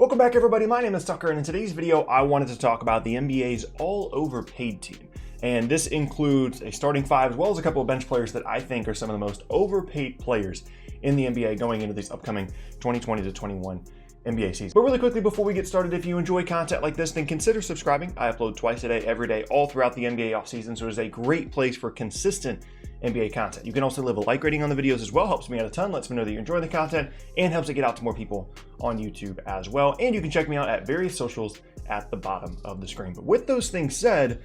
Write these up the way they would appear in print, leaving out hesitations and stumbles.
Welcome back, everybody. My name is Tucker, and in today's video, I wanted to talk about the NBA's All Overpaid Team. And this includes a starting five as well as a couple of bench players that I think are some of the most overpaid players in the NBA going into this upcoming 2020 to 21 NBA season. But really quickly, before we get started, if you enjoy content like this, then consider subscribing. I upload twice a day, every day, all throughout the NBA offseason, so it is a great place for consistent NBA content. You can also leave a like rating on the videos as well. Helps me out a ton, lets me know that you're enjoying the content, and helps it get out to more people on YouTube as well. And you can check me out at various socials at the bottom of the screen. But with those things said,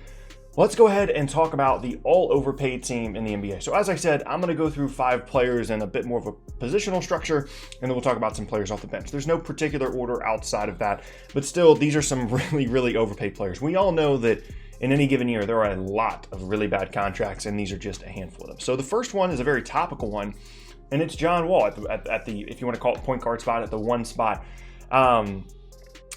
let's go ahead and talk about the all overpaid team in the NBA. So as I said, I'm going to go through 5 players and a bit more of a positional structure, and then we'll talk about some players off the bench. There's no particular order outside of that, but still, these are some really overpaid players. We all know that in any given year, there are a lot of really bad contracts, and these are just a handful of them. So the first one is a very topical one, and it's John Wall at the, if you want to call it point guard spot, at the 1 spot.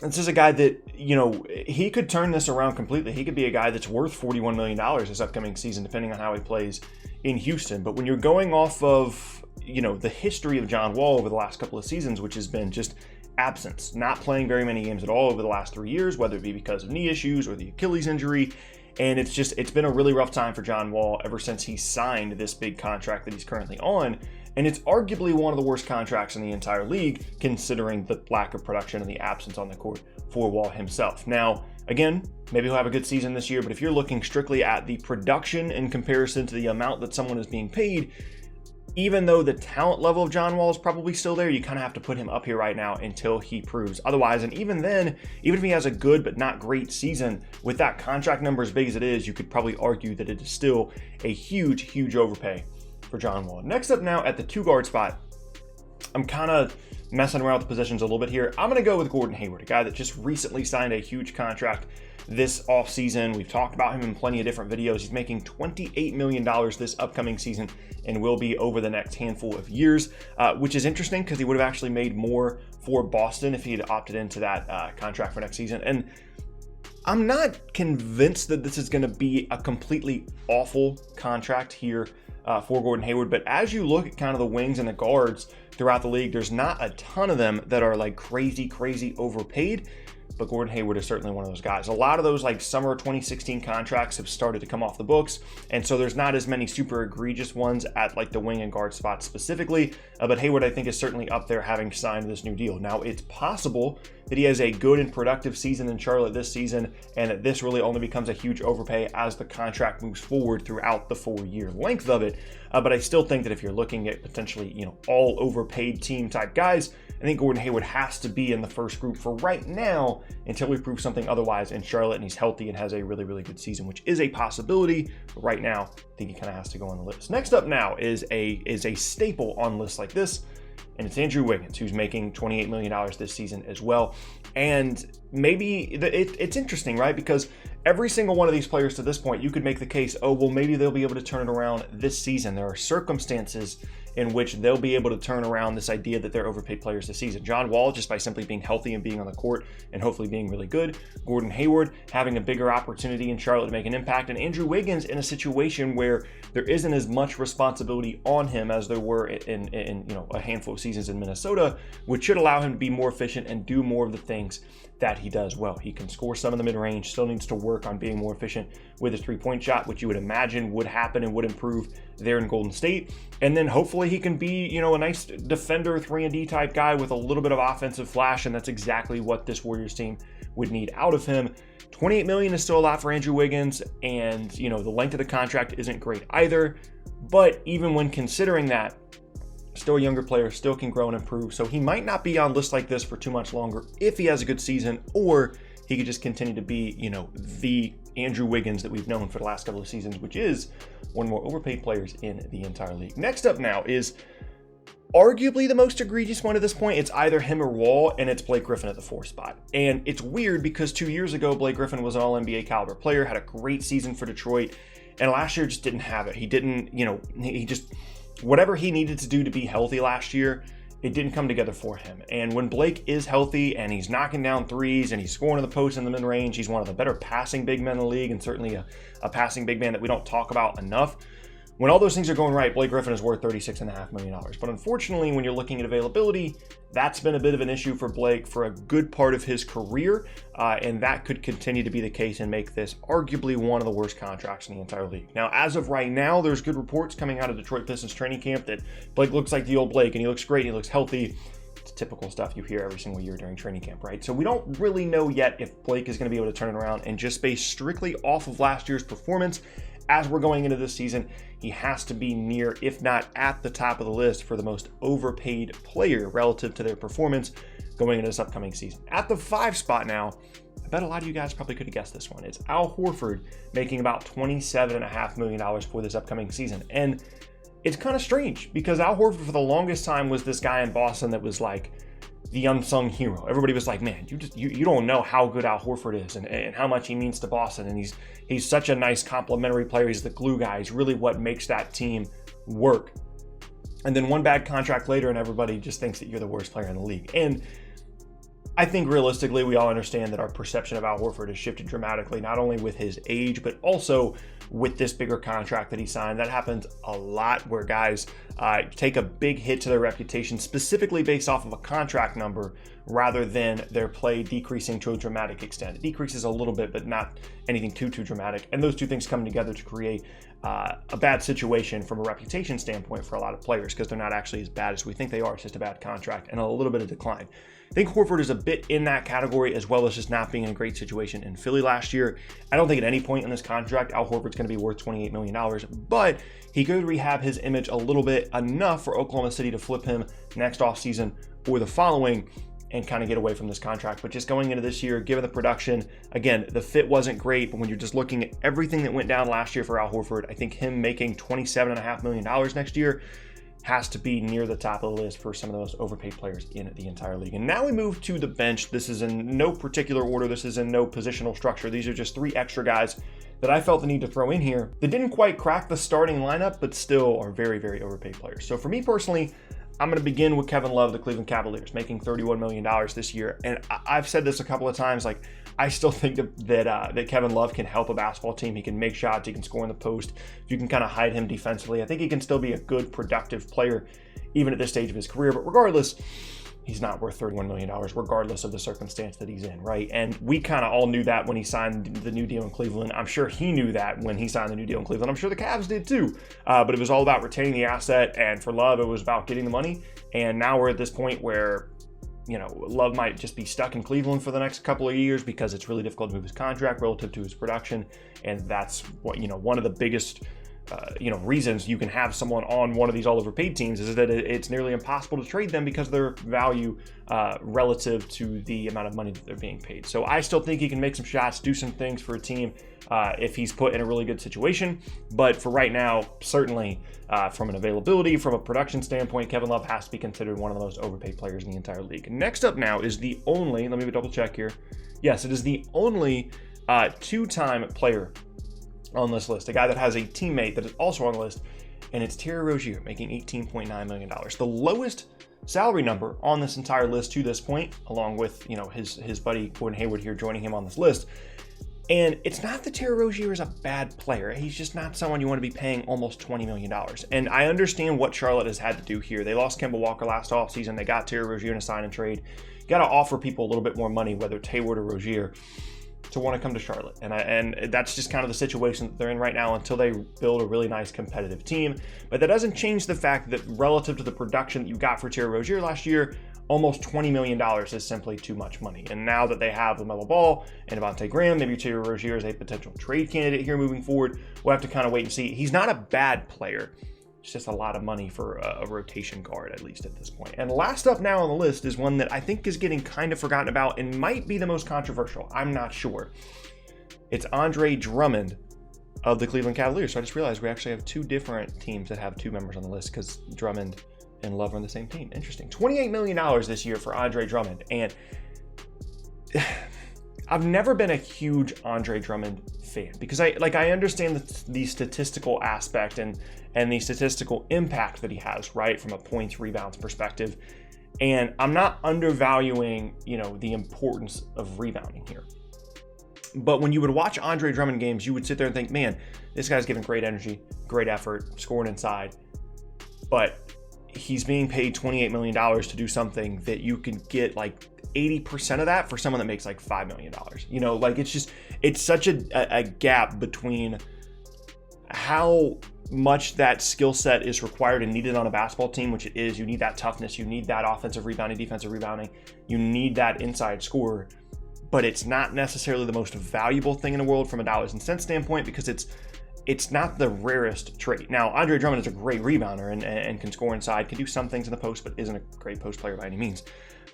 This is a guy that, you know, he could turn this around completely. He could be a guy that's worth $41 million this upcoming season, depending on how he plays in Houston. But when you're going off of, you know, the history of John Wall over the last couple of seasons, which has been just absence, not playing very many games at all over the last 3 years, whether it be because of knee issues or the Achilles injury. And it's been a really rough time for John Wall ever since he signed this big contract that he's currently on. And it's arguably one of the worst contracts in the entire league, considering the lack of production and the absence on the court for Wall himself. Now, again, maybe he'll have a good season this year, but if you're looking strictly at the production in comparison to the amount that someone is being paid, even though the talent level of John Wall is probably still there, you kind of have to put him up here right now until he proves otherwise. And even then, even if he has a good but not great season, with that contract number as big as it is, you could probably argue that it is still a huge overpay for John Wall. Next up now at the 2 guard spot, I'm kind of messing around with the positions a little bit here. I'm going to go with Gordon Hayward, a guy that just recently signed a huge contract this offseason. We've talked about him in plenty of different videos. He's making $28 million this upcoming season and will be over the next handful of years, which is interesting because he would have actually made more for Boston if he had opted into that contract for next season. And I'm not convinced that this is going to be a completely awful contract here for Gordon Hayward, but as you look at kind of the wings and the guards throughout the league, there's not a ton of them that are like crazy overpaid. But Gordon Hayward is certainly one of those guys. A lot of those like summer 2016 contracts have started to come off the books, and so there's not as many super egregious ones at like the wing and guard spots specifically. But Hayward, I think, is certainly up there having signed this new deal. Now, it's possible that he has a good and productive season in Charlotte this season, and that this really only becomes a huge overpay as the contract moves forward throughout the 4-year length of it. But I still think that if you're looking at potentially, you know, all overpaid team type guys, I think Gordon Hayward has to be in the first group for right now until we prove something otherwise in Charlotte and he's healthy and has a really good season, which is a possibility. But right now, I think he kind of has to go on the list. Next up now is a staple on lists like this, and it's Andrew Wiggins, who's making $28 million this season as well. And maybe it's interesting, right? Because every single one of these players to this point, you could make the case, oh, well, maybe they'll be able to turn it around this season. There are circumstances in which they'll be able to turn around this idea that they're overpaid players this season. John Wall, just by simply being healthy and being on the court and hopefully being really good. Gordon Hayward having a bigger opportunity in Charlotte to make an impact. And Andrew Wiggins in a situation where there isn't as much responsibility on him as there were in you know, a handful of seasons in Minnesota, which should allow him to be more efficient and do more of the things that he does well. He can score some in the mid-range, still needs to work on being more efficient with his 3-point shot, which you would imagine would happen and would improve there in Golden State. And then hopefully he can be, you know, a nice defender, 3-and-D type guy with a little bit of offensive flash, and that's exactly what this Warriors team would need out of him. $28 million is still a lot for Andrew Wiggins, and, you know, the length of the contract isn't great either. But even when considering that, still a younger player, still can grow and improve. So he might not be on lists like this for too much longer if he has a good season, or he could just continue to be, you know, the Andrew Wiggins that we've known for the last couple of seasons, which is one of the more overpaid players in the entire league. Next up now is arguably the most egregious one at this point. It's either him or Wall, and it's Blake Griffin at the 4 spot. And it's weird because 2 years ago, Blake Griffin was an all-NBA caliber player, had a great season for Detroit, and last year just didn't have it. He didn't, you know, he just, whatever he needed to do to be healthy last year, it didn't come together for him. And when Blake is healthy and he's knocking down threes and he's scoring in the post in the mid-range, he's one of the better passing big men in the league, and certainly a passing big man that we don't talk about enough. When all those things are going right, Blake Griffin is worth $36.5 million. But unfortunately, when you're looking at availability, that's been a bit of an issue for Blake for a good part of his career, and that could continue to be the case and make this arguably one of the worst contracts in the entire league. Now, as of right now, there's good reports coming out of Detroit Pistons training camp that Blake looks like the old Blake, and he looks great, and he looks healthy. It's typical stuff you hear every single year during training camp, right? So we don't really know yet if Blake is going to be able to turn it around, and just based strictly off of last year's performance, as we're going into this season, he has to be near, if not at the top of the list for the most overpaid player relative to their performance going into this upcoming season. At the 5 spot now, I bet a lot of you guys probably could have guessed this one. It's Al Horford making about $27.5 million for this upcoming season. And it's kind of strange because Al Horford for the longest time was this guy in Boston that was like the unsung hero. Everybody was like, man, you don't know how good Al Horford is and how much he means to Boston. And he's such a nice complementary player. He's the glue guy. He's really what makes that team work. And then one bad contract later and everybody just thinks that you're the worst player in the league. And I think realistically, we all understand that our perception of Al Horford has shifted dramatically, not only with his age, but also with this bigger contract that he signed. That happens a lot where guys take a big hit to their reputation, specifically based off of a contract number, rather than their play decreasing to a dramatic extent. It decreases a little bit, but not anything too dramatic. And those two things come together to create a bad situation from a reputation standpoint for a lot of players, because they're not actually as bad as we think they are. It's just a bad contract and a little bit of decline. I think Horford is a bit in that category, as well as just not being in a great situation in Philly last year. I don't think at any point in this contract, Al Horford's going to be worth $28 million, but he could rehab his image a little bit, enough for Oklahoma City to flip him next offseason or the following and kind of get away from this contract. But just going into this year, given the production, again, the fit wasn't great, but when you're just looking at everything that went down last year for Al Horford, I think him making $27.5 million next year has to be near the top of the list for some of the most overpaid players in the entire league. And now we move to the bench. This is in no particular order. This is in no positional structure. These are just 3 extra guys that I felt the need to throw in here that didn't quite crack the starting lineup, but still are very, very overpaid players. So for me personally, I'm going to begin with Kevin Love, the Cleveland Cavaliers, making $31 million this year. And I've said this a couple of times, like, I still think that Kevin Love can help a basketball team. He can make shots. He can score in the post. If you can kind of hide him defensively, I think he can still be a good, productive player, even at this stage of his career. But regardless, he's not worth $31 million, regardless of the circumstance that he's in, right? And we kind of all knew that when he signed the new deal in Cleveland. I'm sure he knew that when he signed the new deal in Cleveland. I'm sure the Cavs did too. But it was all about retaining the asset. And for Love, it was about getting the money. And now we're at this point where, you know, Love might just be stuck in Cleveland for the next couple of years because it's really difficult to move his contract relative to his production. And that's what, you know, one of the biggest reasons you can have someone on one of these all overpaid teams is that it's nearly impossible to trade them because of their value relative to the amount of money that they're being paid. So I still think he can make some shots, do some things for a team if he's put in a really good situation. But for right now, certainly from an availability, from a production standpoint, Kevin Love has to be considered one of the most overpaid players in the entire league. Next up now is the only, let me double check here. Yes, it is the only 2-time player on this list, a guy that has a teammate that is also on the list, and it's Terry Rozier, making $18.9 million. The lowest salary number on this entire list to this point, along with, you know, his buddy Gordon Hayward here joining him on this list. And it's not that Terry Rozier is a bad player. He's just not someone you want to be paying almost $20 million. And I understand what Charlotte has had to do here. They lost Kemba Walker last offseason. They got Terry Rozier in a sign and trade. You got to offer people a little bit more money, whether it's Hayward or Rozier, to want to come to Charlotte. And that's just kind of the situation that they're in right now until they build a really nice competitive team. But that doesn't change the fact that relative to the production that you got for Terry Rozier last year, almost $20 million is simply too much money. And now that they have LaMelo Ball and Devontae Graham, maybe Terry Rozier is a potential trade candidate here moving forward. We'll have to kind of wait and see. He's not a bad player. It's just a lot of money for a rotation guard, at least at this point. And last up now on the list is one that I think is getting kind of forgotten about and might be the most controversial. I'm not sure. It's Andre Drummond of the Cleveland Cavaliers. So I just realized we actually have 2 different teams that have 2 members on the list because Drummond and Love are on the same team. Interesting. $28 million this year for Andre Drummond. And I've never been a huge Andre Drummond fan because I understand the statistical aspect and the statistical impact that he has, right, from a points, rebounds perspective. And I'm not undervaluing, you know, the importance of rebounding here. But when you would watch Andre Drummond games, you would sit there and think, man, this guy's giving great energy, great effort, scoring inside. But he's being paid $28 million to do something that you can get like 80% of that for someone that makes like $5 million. You know, like it's such a gap between how much that skill set is required and needed on a basketball team, which it is. You need that toughness, you need that offensive rebounding, defensive rebounding, you need that inside scorer, but it's not necessarily the most valuable thing in the world from a dollars and cents standpoint, because it's not the rarest trait. Now, Andre Drummond is a great rebounder and can score inside, can do some things in the post, but isn't a great post player by any means.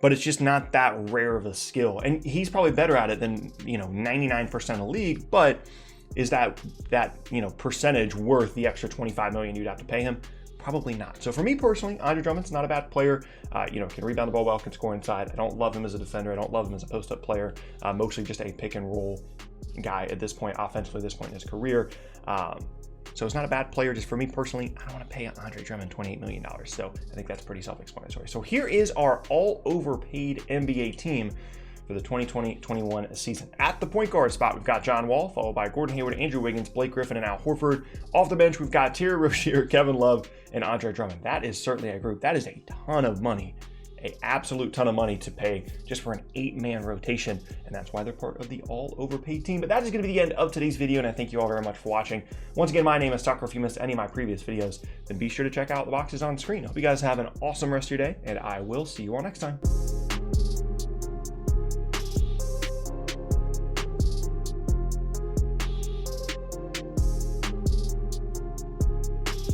But it's just not that rare of a skill. And he's probably better at it than, 99% of the league, but is that percentage worth the extra $25 million you'd have to pay him? Probably not. So for me personally, Andre Drummond's not a bad player. Can rebound the ball well, can score inside. I don't love him as a defender. I don't love him as a post-up player. Mostly just a pick and roll guy at this point, offensively, at this point in his career. So it's not a bad player. Just for me personally, I don't want to pay Andre Drummond $28 million. So I think that's pretty self-explanatory. So here is our all overpaid NBA team for the 2020-21 season. At the point guard spot, we've got John Wall, followed by Gordon Hayward, Andrew Wiggins, Blake Griffin, and Al Horford. Off the bench, we've got Terry Rozier, Kevin Love, and Andre Drummond. That is certainly a group. That is a ton of money, an absolute ton of money to pay just for an 8-man rotation, and that's why they're part of the all overpaid team. But that is going to be the end of today's video, and I thank you all very much for watching. Once again, my name is Tucker. If you missed any of my previous videos, then be sure to check out the boxes on screen. I hope you guys have an awesome rest of your day, and I will see you all next time.